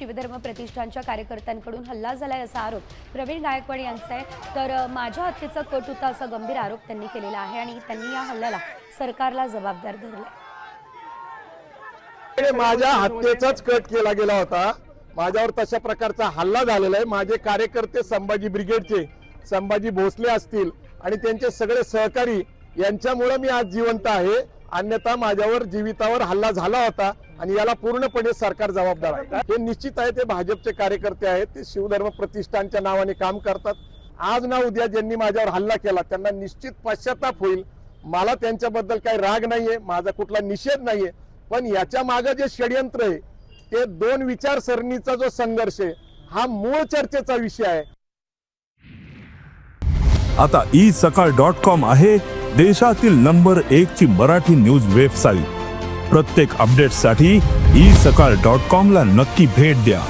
शिवधर्म प्रतिष्ठानच्या कार्यकर्त्यांकडून हल्ला झालाय असा आरोप प्रवीण गायकवाड यांचा आहे। तर माझ्या हत्येचा कट होता असा गंभीर आरोप त्यांनी केलेला आहे आणि त्यांनी या हल्ल्याला सरकारला जबाबदार धरले। माझ्या हत्येचाच कट केला गेला होता, माझ्यावर तशा प्रकारचा हल्ला झालेला आहे। माझे कार्यकर्ते संभाजी ब्रिगेडचे संभाजी भोसले असतील आणि त्यांचे सगळे सहकारी यांच्यामुळे मी आज जिवंत आहे, अन्यथा माझ्यावर जीवितावर हल्ला झाला होता आणि याला पूर्णपणे सरकार जबाबदार आहे। हे निश्चित आहे, ते भाजपचे कार्यकर्ते आहेत, ते शिवधर्म प्रतिष्ठानच्या नावाने काम करतात। आज ना उद्या ज्यांनी माझ्यावर हल्ला केला त्यांना निश्चित पश्चाताप होईल। मला त्यांच्याबद्दल काही राग नाहीये, माझा कुठला निषेध नाहीये, पण याच्या मागे जे षडयंत्र आहे ते दोन विचारसरणीचा जो संघर्ष आहे हा मूळ चर्चेचा विषय आहे। आता isakal.com आहे देशातील नंबर 1 ची मराठी न्यूज वेबसाईट। प्रत्येक अपडेटसाठी isakal.com ला नक्की भेट द्या।